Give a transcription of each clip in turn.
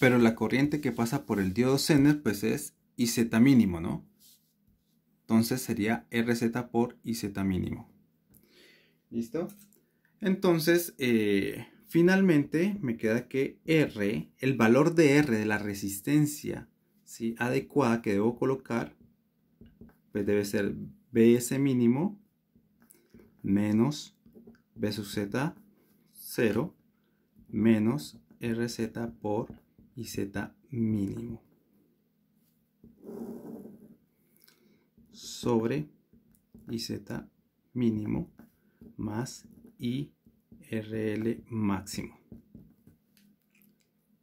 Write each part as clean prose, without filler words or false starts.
pero la corriente que pasa por el diodo Zener pues es IZ mínimo, ¿no? Entonces sería RZ por IZ mínimo. ¿Listo? Entonces, finalmente me queda que R, el valor de R de la resistencia, ¿sí?, adecuada que debo colocar, pues debe ser BS mínimo menos B sub Z 0 menos RZ por IZ mínimo sobre IZ mínimo más IRL máximo.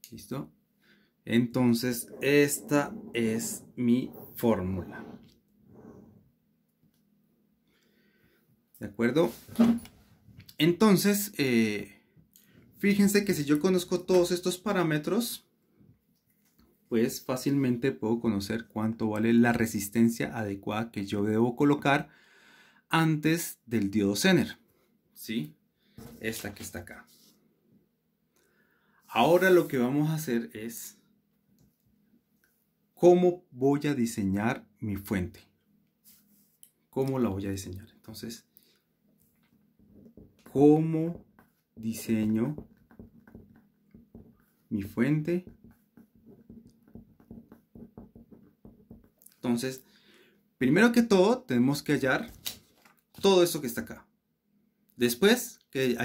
¿Listo? Entonces esta es mi fórmula. ¿De acuerdo? Entonces, fíjense que si yo conozco todos estos parámetros, pues fácilmente puedo conocer cuánto vale la resistencia adecuada que yo debo colocar antes del diodo Zener, ¿sí? Esta que está acá. Ahora lo que vamos a hacer es cómo voy a diseñar mi fuente. ¿Cómo la voy a diseñar? Entonces, ¿cómo diseño mi fuente? Entonces, primero que todo, tenemos que hallar todo esto que está acá. Después que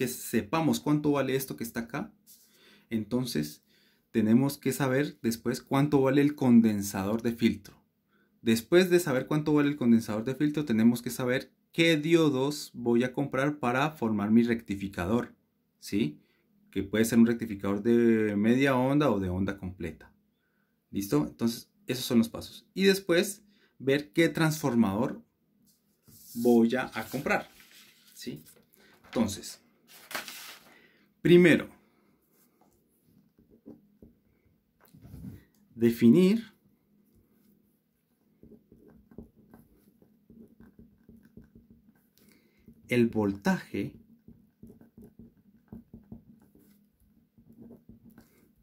sepamos cuánto vale esto que está acá, entonces tenemos que saber después cuánto vale el condensador de filtro. Después de saber cuánto vale el condensador de filtro, tenemos que saber qué diodos voy a comprar para formar mi rectificador, ¿sí? Que puede ser un rectificador de media onda o de onda completa. ¿Listo? Entonces, esos son los pasos. Y después, ver qué transformador voy a comprar, ¿sí? Entonces, primero, definir el voltaje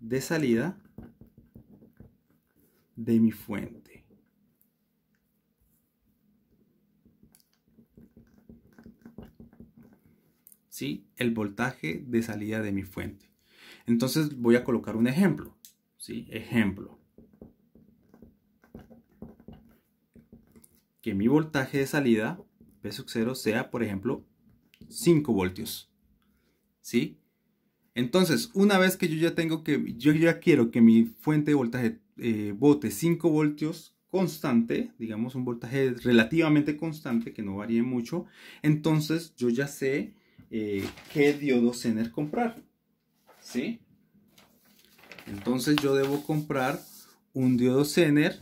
de salida de mi fuente. ¿Sí? El voltaje de salida de mi fuente. Entonces voy a colocar un ejemplo. ¿Sí? Ejemplo. Que mi voltaje de salida, P sub 0, sea, por ejemplo, 5 voltios. ¿Sí? Entonces, una vez que yo ya quiero que mi fuente de voltaje bote 5 voltios constante, digamos un voltaje relativamente constante, que no varíe mucho, entonces yo ya sé qué diodo Zener comprar, ¿sí? Entonces yo debo comprar un diodo Zener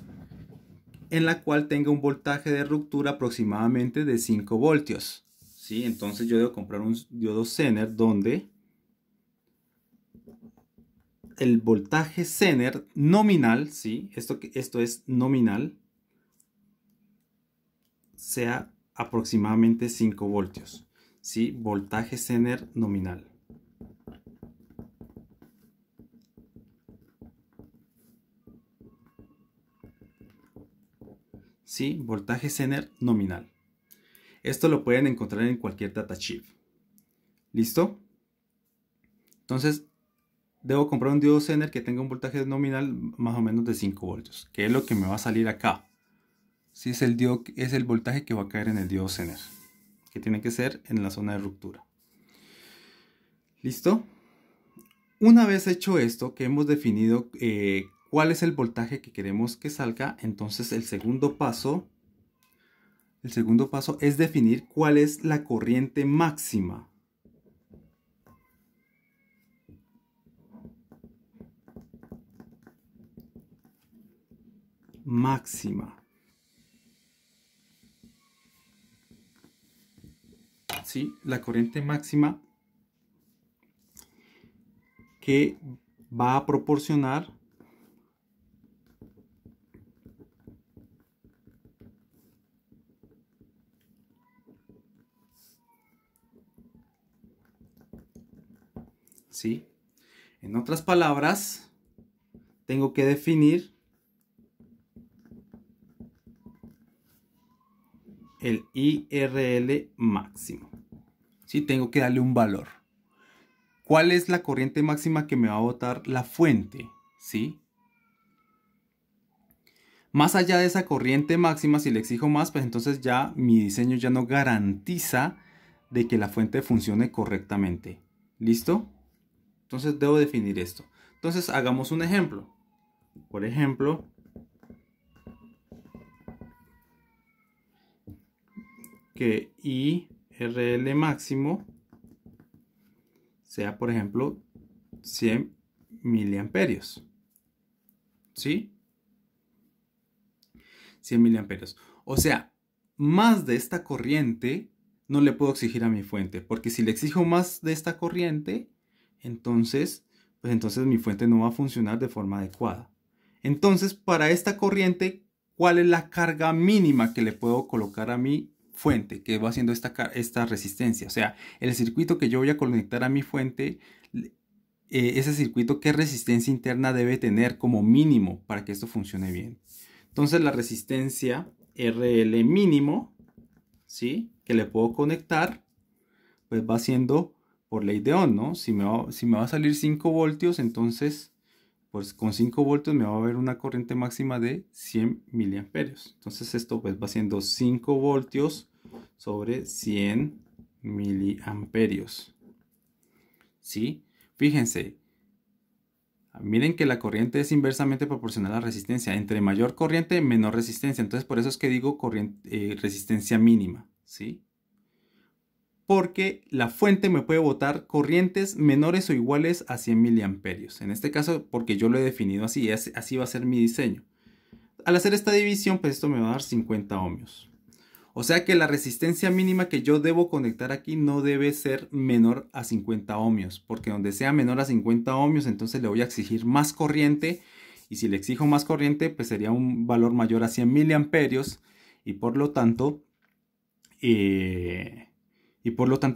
en la cual tenga un voltaje de ruptura aproximadamente de 5 voltios, ¿sí? Entonces yo debo comprar un diodo Zener donde el voltaje Zener nominal, ¿sí? Esto es nominal, sea aproximadamente 5 voltios, ¿sí? Voltaje Zener nominal. ¿Sí? Voltaje Zener nominal. Esto lo pueden encontrar en cualquier datasheet. ¿Listo? Entonces, debo comprar un diodo Zener que tenga un voltaje nominal más o menos de 5 voltios, que es lo que me va a salir acá. Si es el voltaje que va a caer en el diodo Zener, que tiene que ser en la zona de ruptura. ¿Listo? Una vez hecho esto, que hemos definido cuál es el voltaje que queremos que salga, entonces el segundo paso es definir cuál es la corriente máxima. ¿Sí? La corriente máxima que va a proporcionar ¿sí? En otras palabras, tengo que definir el IRL máximo. ¿Sí? Tengo que darle un valor. ¿Cuál es la corriente máxima que me va a botar la fuente? ¿Sí? Más allá de esa corriente máxima, si le exijo más, pues entonces ya mi diseño ya no garantiza de que la fuente funcione correctamente. ¿Listo? Entonces debo definir esto. Entonces hagamos un ejemplo. Por ejemplo, que IRL máximo sea, por ejemplo, 100 miliamperios. ¿Sí? 100 miliamperios. O sea, más de esta corriente no le puedo exigir a mi fuente, porque si le exijo más de esta corriente, entonces mi fuente no va a funcionar de forma adecuada. Entonces, para esta corriente, ¿cuál es la carga mínima que le puedo colocar a mi fuente que va haciendo esta resistencia? O sea, el circuito que yo voy a conectar a mi fuente, ese circuito, ¿qué resistencia interna debe tener como mínimo para que esto funcione bien? Entonces, la resistencia RL mínimo, ¿sí?, que le puedo conectar, pues va siendo por ley de Ohm, ¿no? Si me va a salir 5 voltios, entonces pues con 5 voltios me va a haber una corriente máxima de 100 miliamperios. Entonces esto pues va siendo 5 voltios sobre 100 miliamperios. ¿Sí? Fíjense, miren que la corriente es inversamente proporcional a la resistencia. Entre mayor corriente, menor resistencia. Entonces por eso es que digo resistencia mínima, ¿sí? Porque la fuente me puede botar corrientes menores o iguales a 100 miliamperios. En este caso, porque yo lo he definido así, así va a ser mi diseño. Al hacer esta división, pues esto me va a dar 50 ohmios. O sea que la resistencia mínima que yo debo conectar aquí no debe ser menor a 50 ohmios, porque donde sea menor a 50 ohmios, entonces le voy a exigir más corriente, y si le exijo más corriente, pues sería un valor mayor a 100 miliamperios, y por lo tanto,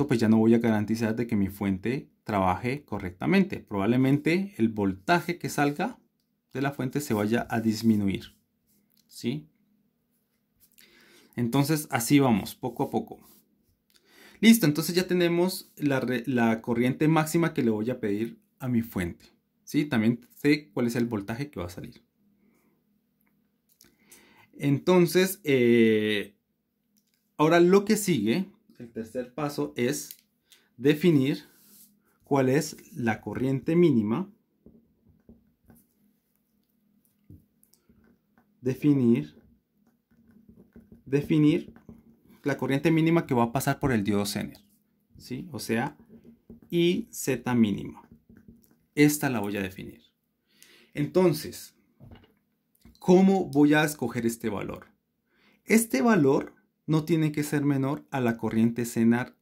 pues ya no voy a garantizar de que mi fuente trabaje correctamente. Probablemente el voltaje que salga de la fuente se vaya a disminuir, ¿sí? Entonces así vamos, poco a poco. Listo, entonces ya tenemos la corriente máxima que le voy a pedir a mi fuente, ¿sí? También sé cuál es el voltaje que va a salir. Entonces, ahora lo que sigue, el tercer paso, es definir cuál es la corriente mínima. Definir la corriente mínima que va a pasar por el diodo Zener, ¿sí? O sea, IZ mínima. Esta la voy a definir. Entonces, ¿cómo voy a escoger este valor? Este valor no tiene que ser menor a la corriente Zener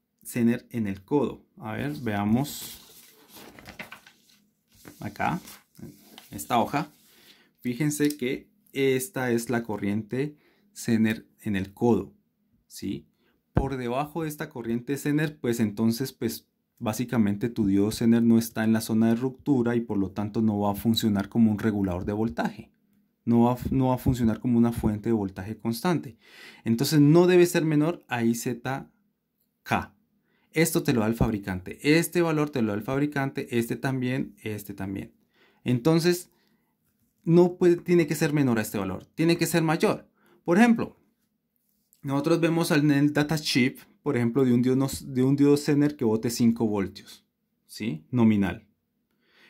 en el codo. A ver, veamos acá, en esta hoja. Fíjense que esta es la corriente Zener en el codo, ¿sí? Por debajo de esta corriente Zener, pues entonces, pues básicamente tu diodo Zener no está en la zona de ruptura y por lo tanto no va a funcionar como un regulador de voltaje. No va a funcionar como una fuente de voltaje constante. Entonces no debe ser menor a IZK. Esto te lo da el fabricante. Este valor te lo da el fabricante. Este también. Este también. Entonces no tiene que ser menor a este valor. Tiene que ser mayor. Por ejemplo, nosotros vemos en el datasheet, por ejemplo, de un diodo Zener que bote 5 voltios, ¿sí? Nominal.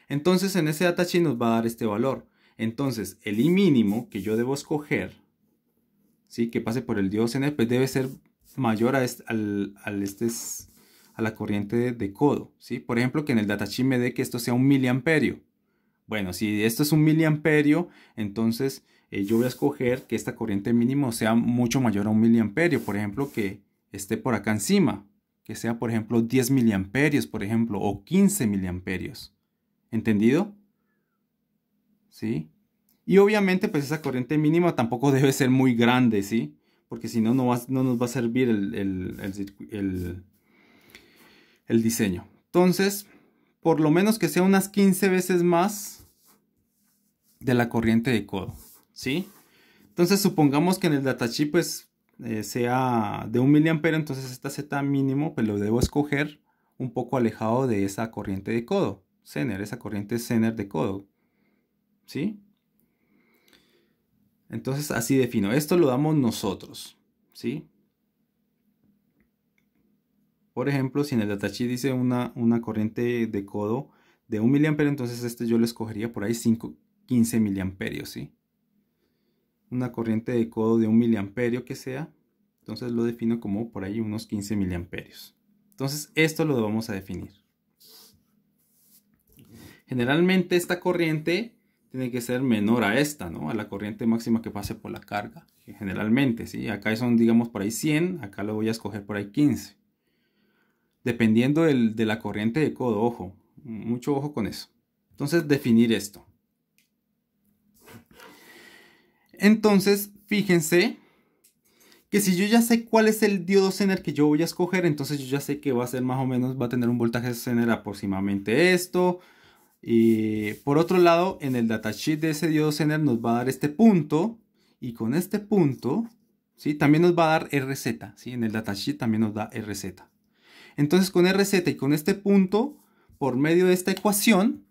Entonces en ese datasheet nos va a dar este valor. Entonces el I mínimo que yo debo escoger, ¿sí?, que pase por el diodo Zener, pues debe ser mayor a la corriente de codo, ¿sí? Por ejemplo, que en el datasheet me dé que esto sea 1 miliamperio. Bueno, si esto es 1 miliamperio, entonces yo voy a escoger que esta corriente mínimo sea mucho mayor a 1 miliamperio. Por ejemplo, que esté por acá encima, que sea, por ejemplo, 10 miliamperios, por ejemplo, o 15 miliamperios. ¿Entendido? ¿Sí? Y obviamente, pues esa corriente mínima tampoco debe ser muy grande, ¿sí? Porque si no, no nos va a servir el diseño. Entonces, por lo menos que sea unas 15 veces más de la corriente de codo, ¿sí? Entonces supongamos que en el datasheet pues sea de 1 miliampero, entonces esta Z mínimo pues lo debo escoger un poco alejado de esa corriente de codo, Zener, esa corriente Zener de codo, ¿sí? Entonces así defino, esto lo damos nosotros, ¿sí? Por ejemplo, si en el datasheet dice una corriente de codo de 1 miliampero, entonces este yo lo escogería por ahí 15 miliamperios, ¿sí? Una corriente de codo de 1 miliamperio que sea, entonces lo defino como por ahí unos 15 miliamperios. Entonces esto lo vamos a definir. Generalmente esta corriente tiene que ser menor a esta, ¿no? A la corriente máxima que pase por la carga. Generalmente, ¿sí? Acá son, digamos, por ahí 100, acá lo voy a escoger por ahí 15. Dependiendo de la corriente de codo, ojo, mucho ojo con eso. Entonces definir esto. Entonces, fíjense que si yo ya sé cuál es el diodo Zener que yo voy a escoger, entonces yo ya sé que va a ser más o menos, va a tener un voltaje Zener aproximadamente esto. Y por otro lado, en el datasheet de ese diodo Zener nos va a dar este punto. Y con este punto, ¿sí? También nos va a dar RZ. ¿Sí? En el datasheet también nos da RZ. Entonces con RZ y con este punto, por medio de esta ecuación,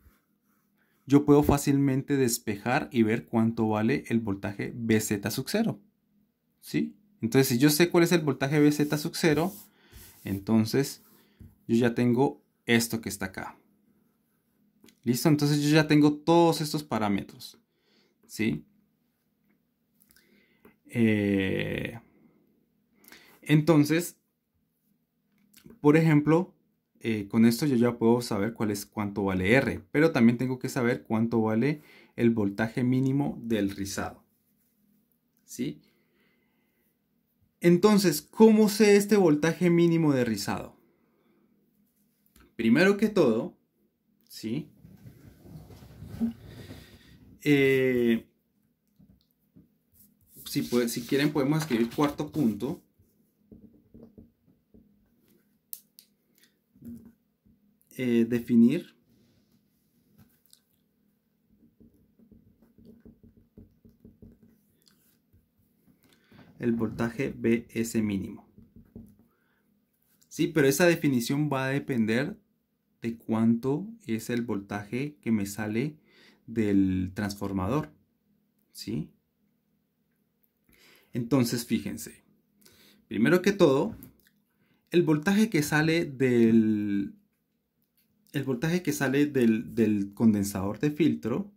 yo puedo fácilmente despejar y ver cuánto vale el voltaje BZ sub 0. ¿Sí? Entonces si yo sé cuál es el voltaje BZ sub 0, entonces yo ya tengo esto que está acá. ¿Listo? Entonces yo ya tengo todos estos parámetros. ¿Sí? Entonces, por ejemplo, con esto yo ya puedo saber cuánto vale R, pero también tengo que saber cuánto vale el voltaje mínimo del rizado. ¿Sí? Entonces, ¿cómo sé este voltaje mínimo de rizado? Primero que todo, ¿sí? Si quieren podemos escribir cuarto punto. Definir el voltaje BS mínimo. Sí, pero esa definición va a depender de cuánto es el voltaje que me sale del transformador. ¿Sí? Entonces, fíjense. Primero que todo, el voltaje que sale del condensador de filtro,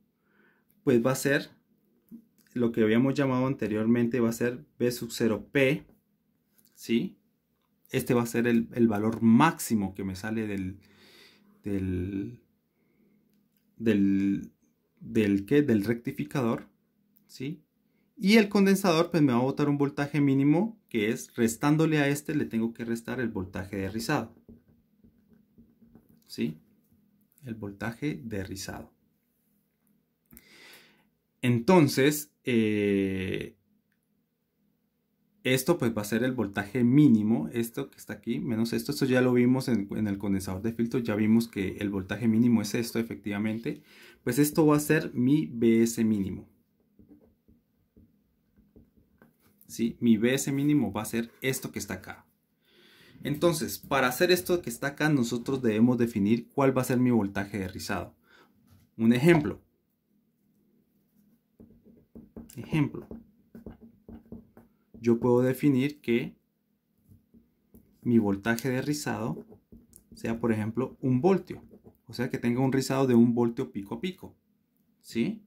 pues va a ser lo que habíamos llamado anteriormente, va a ser B sub 0P, ¿sí? Este va a ser el valor máximo que me sale del rectificador, ¿sí? Y el condensador pues me va a botar un voltaje mínimo que es, restándole a este, le tengo que restar el voltaje de rizado, ¿sí? El voltaje de rizado. Entonces, esto pues va a ser el voltaje mínimo, esto que está aquí, menos esto ya lo vimos en el condensador de filtro, ya vimos que el voltaje mínimo es esto efectivamente, pues esto va a ser mi BS mínimo. ¿Sí? Mi BS mínimo va a ser esto que está acá. Entonces, para hacer esto que está acá, nosotros debemos definir cuál va a ser mi voltaje de rizado. Un ejemplo. Yo puedo definir que mi voltaje de rizado sea, por ejemplo, 1 voltio. O sea, que tenga un rizado de 1 voltio pico a pico. ¿Sí?